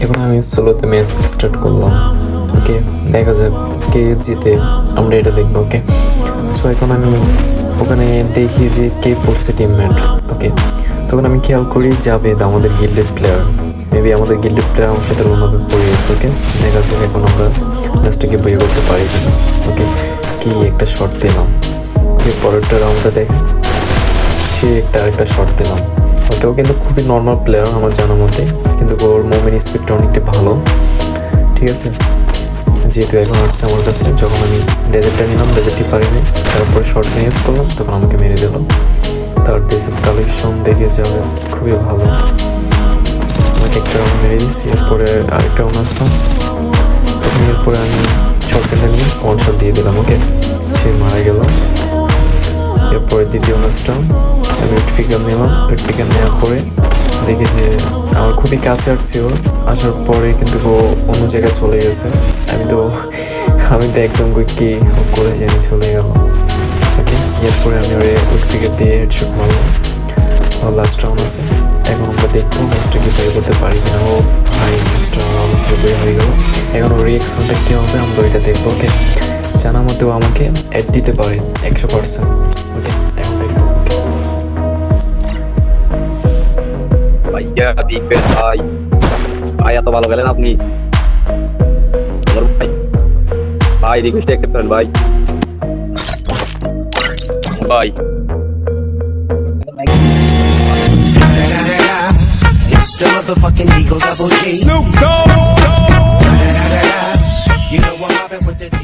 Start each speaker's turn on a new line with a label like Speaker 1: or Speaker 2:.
Speaker 1: এখন আমি সোলোতে match start করলাম। ওকে, দেখা যাক কে জিতে, আমরা এটা দেখবো। ওকে, সো এখন আমি ওখানে দেখি যে কে পড়ছে টিমমেট। ওকে, তখন আমি খেয়াল করি জাভেদ আমাদের গিল্ডের প্লেয়ার, মেবি আমাদের গিল্ডের প্লেয়ার আমার সাথে অন্যভাবে পড়ে গেছে। ওকে, দেখা যাক এখন আমরা ম্যাচটাকে বই করতে পারি কিনা। ওকে, কি একটা শট দিলাম। ওকে, পরেরটা রাউন্ডটা দেখ, সে আরেকটা শট দিলাম। ওকে, ও কিন্তু খুবই নর্মাল প্লেয়ার আমার জানা মতে, কিন্তু ওর মুভমেন্ট স্পিডটা অনেকটা ভালো। ঠিক আছে, যেহেতু এখন আসছে আমার কাছে, যখন আমি ডেজার্টটা নিলাম, ডেজার্টটি পারিনি, তারপরে শর্ট ইউজ করলাম, তখন আমাকে মেরে দিল। তার ডেজার্ট কালেকশন দেখে যাবে খুবই ভালো। আমাকে একটা রাউন্ড মেরে দিয়েছি, এরপরে আরেকটা রাউন্ড আসলাম, তখন এরপরে আমি শর্টটা নিয়ে ওয়ান শট দিয়ে দিলাম। ওকে, সে মারা গেল। এরপরে দ্বিতীয় ম্যাচটা আমি উইটপিকার নিলাম। উইটপিকার নেওয়ার পরে দেখি যে আমার খুবই কাছে আসছিল, আসার পরে কিন্তু ও অন্য জায়গায় চলে গেছে। আমি তো একদম কি করে জানি চলে গেল। ওকে, এরপরে আমি ওরে উইটপিকার দিয়ে হেডশট মারলাম। লাস্ট রাউন্ড আছে, এখন আমরা দেখবো ম্যাচটা কি প্লে করতে পারি কিনা। ও ভাই, ম্যাচটা অবশ্যই হয়ে গেল। এখন ওর রিয়াকশনটা কী হবে আমরা ওইটা দেখবো। ওকে, জানার মধ্যেও আমাকে অ্যাড দিতে পারে 100%। ওকে, এখন দেখবো।
Speaker 2: ভাইয়া বিগ ব্যান ভাই, ভাই এত ভালো গেলেন আপনি ভাই। ভাই রিকোয়েস্ট অ্যাকসেপ্ট করেন ভাই। ভাই
Speaker 3: It's the motherfucking Eagle Double G. Snoop Dogg. You know I'm mobbing with the D.